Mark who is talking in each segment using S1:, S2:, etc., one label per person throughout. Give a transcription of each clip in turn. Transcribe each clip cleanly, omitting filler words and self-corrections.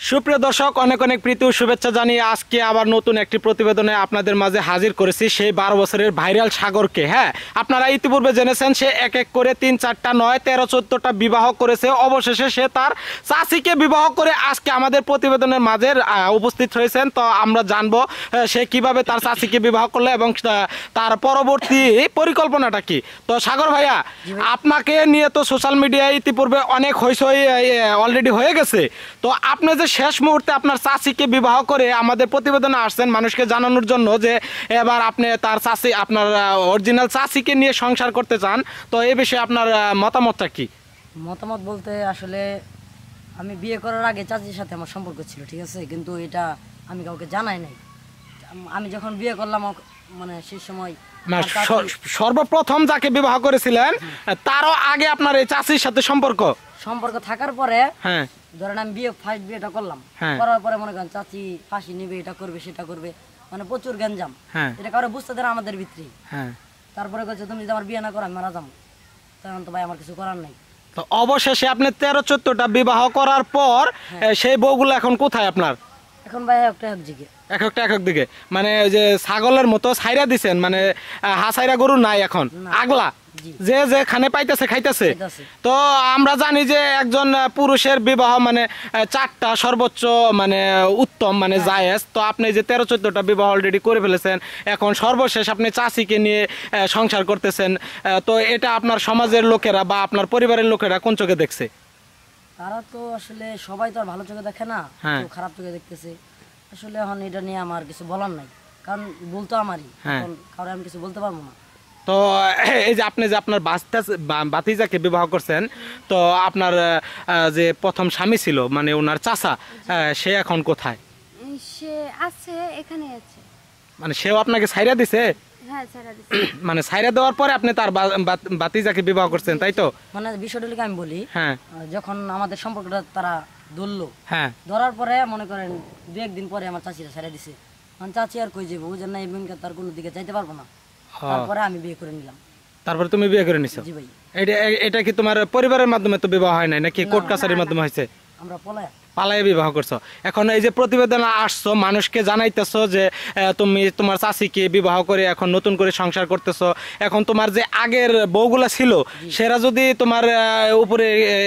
S1: সুপ্রিয় দর্শক, অনেক অনেক প্রীতি ও শুভেচ্ছা জানিয়ে আজকে আবার নতুন একটি প্রতিবেদনে আপনাদের মাঝে হাজির করেছি সেই 12 বছরের ভাইরাল সাগরকে। হ্যাঁ, আপনারা ইতিপূর্বে জেনেছেন সে এক এক করে 3, 4টা নয় 13, 14টা বিবাহ করেছে। অবশেষে সে তার চাচিকে বিবাহ করে আজকে আমাদের প্রতিবেদনের মাঝে উপস্থিত হয়েছেন। তো আমরা জানবো সে কিভাবে তার চাচিকে বিবাহ করলো এবং তার পরবর্তী পরিকল্পনাটা কি। তো সাগর ভাইয়া, আপনাকে নিয়ে তো সোশ্যাল মিডিয়ায় ইতিপূর্বে অনেক হইচই অলরেডি হয়ে গেছে। তো আপনি যে শেষ মুহূর্তে আপনার চাচিকে বিবাহ করে আমাদের প্রতিবেদনে আসছেন মানুষকে জানানোর জন্য যে এবার আপনি তার চাচি, আপনার অরিজিনাল চাচিকে নিয়ে সংসার করতে চান, তো এই বিষয়ে আপনার মতামতটা কি?
S2: মতামত বলতে আসলে আমি বিয়ে করার আগে চাচির সাথে আমার সম্পর্ক ছিল, ঠিক আছে, কিন্তু এটা আমি কাউকে জানাই নাই। আমি যখন বিয়ে করলাম মানে সেই সময়
S1: সর্বপ্রথম যাকে বিবাহ করেছিলেন তারও আগে আপনার এই চাচির সাথে সম্পর্ক
S2: থাকার পরে,
S1: হ্যাঁ
S2: ধরেন আমি ফার্স্ট বিয়েটা করলাম,
S1: হ্যাঁ,
S2: করার পরে মনে করেন চাচি ফাঁসি নিবে, এটা করবে সেটা করবে, মানে প্রচুর গ্যাঞ্জাম,
S1: হ্যাঁ,
S2: এটা কারো বুঝতে দেয় আমাদের ভিতরে।
S1: হ্যাঁ,
S2: তারপরে বলছে তুমি যদি আমার বিয়ে না করো আমি মারা যাবো। তখন তো ভাই আমার কিছু করার নাই।
S1: তো অবশেষে আপনি 13-14টা বিবাহ করার পর সেই বউগুলো এখন কোথায় আপনার?
S2: এখন ভাই একটা এক দিকে
S1: এক এক দিকে, মানে ওই যে ছাগলের মতো ছাইরা দিছেন, মানে হাসাইরা গরু নাই এখন, আগলা যে যেখানে পাইতেছে খাইতেছে। তো আমরা জানি যে একজন পুরুষের বিবাহ মানে 4টা সর্বোচ্চ মানে উত্তম, মানে জায়েজ। তো আপনি যে 13-14টা বিবাহ অলরেডি করে ফেলেছেন, এখন সর্বশেষ আপনি চাচিকে নিয়ে সংসার করতেছেন। তো এটা আপনার সমাজের লোকেরা বা আপনার পরিবারের লোকেরা কোন চোখে দেখছে?
S2: তারা তো আসলে সবাই তো আর ভালো চোখে দেখে না, কেউ খারাপ চোখে দেখতেছে। আসলে এখন এটা নিয়ে আমার কিছু বলার নাই, কারণ বলতো আমারই, এখন কারণ আমি কিছু বলতে পারবো না।
S1: তো এই যে আপনি যে আপনার ভাতিজাকে বিবাহ করছেন, তো আপনার যে প্রথম স্বামী ছিল মানে ওনার চাচা, সে এখন কোথায়?
S3: সে আছে, এখানে আছে।
S1: মানে সেও আপনাকে ছাইরা দিছে?
S3: হ্যাঁ, ছাইরা দিছে।
S1: মানে ছাইরা দেওয়ার পরে আপনি তার ভাতিজাকে বিবাহ করছেন, তাই তো?
S2: মানে বিষয়টা আমি বলি,
S1: হ্যাঁ,
S2: যখন আমাদের সম্পর্কটা তারা ধরলো,
S1: হ্যাঁ,
S2: ধরার পরে মনে করেন 2-1 দিন পরে আমার চাচিরা ছাইরা দিছে। মানে চাচি আর কই যাবো, বুঝেন না, এই বোনকে তার কোনো দিকে যাইতে পারবো না। তারপরে আমি বিয়ে করে নিলাম।
S1: তারপরে তুমি বিয়ে করে নিছো?
S2: জি ভাই।
S1: এটা কি তোমার পরিবারের মাধ্যমে তো বিবাহ হয় নাই, নাকি কোর্ট কাছারির মাধ্যমে হয়েছে?
S2: আমরা
S1: পালায় বিবাহ করছো। এখন এই যে প্রতিবেদন আসছো, মানুষকে জানাইতেছো যে তুমি তোমার চাচিকে বিবাহ করে এখন নতুন করে সংসার করতেছো, এখন তোমার যে আগের বউগুলা ছিল সেরা যদি তোমার উপরে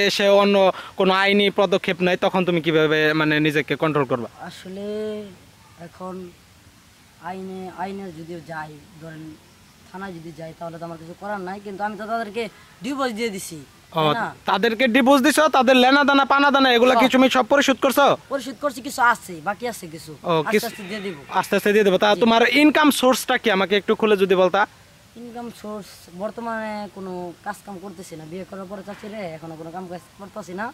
S1: এসে অন্য কোনো আইনি পদক্ষেপ নেয়, তখন তুমি কিভাবে মানে নিজেকে কন্ট্রোল করবা?
S2: আসলে এখন আইনে যদি যাই, ধরেন থানায় যদি যাই, তাহলে তো আমার কিছু করার নাই, কিন্তু আমি তো তাদেরকে ডিভোর্স দিয়ে দিছি।
S1: তাদেরকে ডিভোর্স দিছো, তাদের লেনা দানা পানা দানা এগুলা কি তুমি সব পরিশোধ করছো?
S2: পরিশোধ করছি, কিছু আছে, বাকি আছে কিছু, আস্তে আস্তে দিয়ে দেব।
S1: আস্তে আস্তে দিয়ে দেবো। তা তোমার ইনকাম সোর্সটা কি আমাকে একটু খুলে যদি বলতা?
S2: ইনকাম সোর্স বর্তমানে কোনো কাজ কাম করতেছি না, বিয়ে করার পরে চাচ্ছি রে, এখনো কোনো কাম কাজ করতেছি না।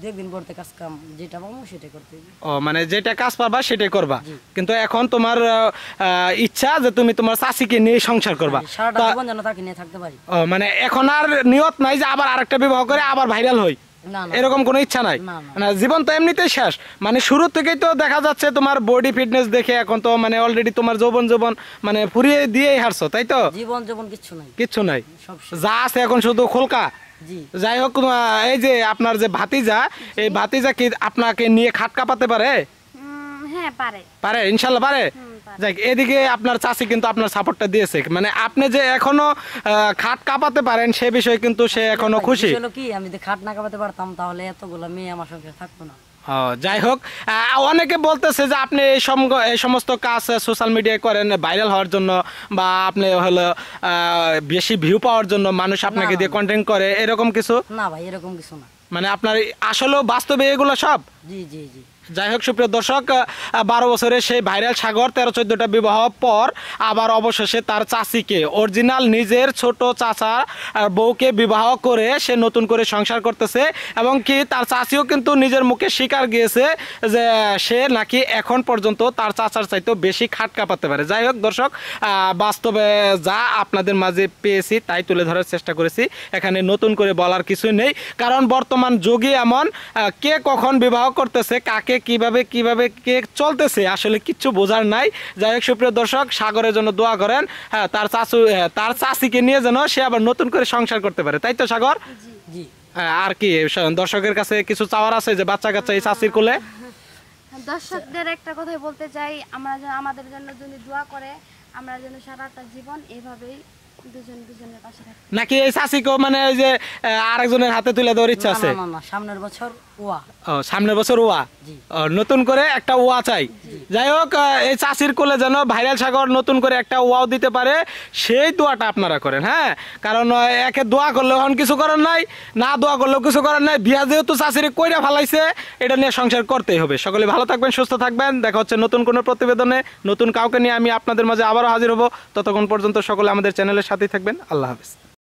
S2: 2 দিন পরতে কাজ কাম যেটা পাবো সেটাই করতে হবে।
S1: ও, মানে যেটা কাজ পারবা সেটাই করবা, কিন্তু এখন তোমার ইচ্ছা যে তুমি তোমার চাচিকে নিয়ে সংসার করবা,
S2: সারাটা জীবন যেন তাকে নিয়ে থাকতে পারি।
S1: ও, মানে এখন আর নিয়ত নাই যে আবার আরেকটা বিবাহ করে আবার ভাইরাল হই, এরকম কোনো ইচ্ছা নাই? না, জীবন তো এমনিতেই শেষ। মানে শুরু থেকেই তো দেখা যাচ্ছে তোমার বডি ফিটনেস দেখে এখন তো মানে অলরেডি তোমার যৌবন মানে ফুরিয়ে দিয়েই হারছো, তাই তো?
S2: জীবন কিচ্ছু নাই,
S1: যা আছে এখন শুধু খোলকা। যাই হোক, এই যে আপনার যে ভাতিজা, এই ভাতিজা কি আপনাকে নিয়ে খাট কাঁপাতে পারে?
S3: হ্যাঁ,
S1: পারে, ইনশাল্লাহ পারে। যাক, এদিকে আপনার চাচি কিন্তু আপনার সাপোর্টটা দিয়েছে, মানে আপনি যে এখনো খাট কাঁপাতে পারেন সে বিষয়ে কিন্তু সে এখনো খুশি।
S2: কি আমি যদি খাট না কাঁপাতে পারতাম তাহলে এতগুলো মেয়ে আমার সঙ্গে থাকতো না।
S1: যাই হোক, অনেকে বলতেছে যে আপনি এই সমস্ত কাজ সোশ্যাল মিডিয়ায় করেন ভাইরাল হওয়ার জন্য, বা আপনি হলো বেশি ভিউ পাওয়ার জন্য মানুষ আপনাকে দিয়ে কন্টেন্ট করে, এরকম কিছু?
S2: না ভাই, এরকম কিছু না।
S1: মানে আপনার আসলেও বাস্তবে এগুলো সব?
S2: জি জি জি।
S1: যাই হোক, সুপ্রিয় দর্শক, 12 বছরে সেই ভাইরাল সাগর 13-14টা বিবাহ পর আবার অবশেষে তার চাচিকে, অরিজিনাল নিজের ছোট চাচা বউকে বিবাহ করে সে নতুন করে সংসার করতেছে, এবং কি তার চাচিও কিন্তু নিজের মুখে স্বীকার গিয়েছে যে সে নাকি এখন পর্যন্ত তার চাচার চাইতেও বেশি খাট কাঁপাতে পারে। যাই হোক দর্শক, বাস্তবে যা আপনাদের মাঝে পেয়েছি তাই তুলে ধরার চেষ্টা করেছি, এখানে নতুন করে বলার কিছুই নেই, কারণ বর্তমান যুগে এমন কে কখন বিবাহ করতেছে, কাকে কিভাবে কে চলতেছে আসলে কিচ্ছু বোঝার নাই। যাই হোক সুপ্রিয় দর্শক, সাগরের জন্য দোয়া করেন, হ্যাঁ, তার চাচিকে নিয়ে যেন সে আবার নতুন করে সংসার করতে পারে, তাই তো সাগর?
S2: জি।
S1: আর কি দর্শকের কাছে কিছু চাওয়ার আছে যে বাচ্চা কাচ্চা এই চাচির কোলে?
S3: দর্শকদের একটা কথাই বলতে চাই, আমাদের জন্য যদি দোয়া করে, আমরা যেন সারাটা জীবন এইভাবেই দুজনের পাশে থাকি।
S1: নাকি এই চাষিকেও মানে ওই যে আরেকজনের হাতে তুলে দেওয়ার ইচ্ছা
S2: না
S1: আছে?
S2: না না না, সামনের বছর ওয়া।
S1: ও, সামনের বছর ওয়া।
S2: জি।
S1: ও, নতুন করে একটা ওয়া চাই। যাই হোক, এই চাষির কোলে যেন ভাইরাল সাগর নতুন করে একটা ওয়াও দিতে পারে, সেই দোয়াটা আপনারা করেন। হ্যাঁ, কারণ একে দোয়া করলেও এখন কিছু করার নাই, না দোয়া করলেও কিছু করার নাই। বিয়া যেহেতু চাষির কইরা ফালাইছে, এটা নিয়ে সংসার করতেই হবে। সকলে ভালো থাকবেন, সুস্থ থাকবেন। দেখা হচ্ছে নতুন কোনো প্রতিবেদনে, নতুন কাউকে নিয়ে আমি আপনাদের মাঝে আবারও হাজির হব। ততক্ষণ পর্যন্ত সকলে আমাদের চ্যানেলের সাথেই থাকবেন। আল্লাহ হাফেজ।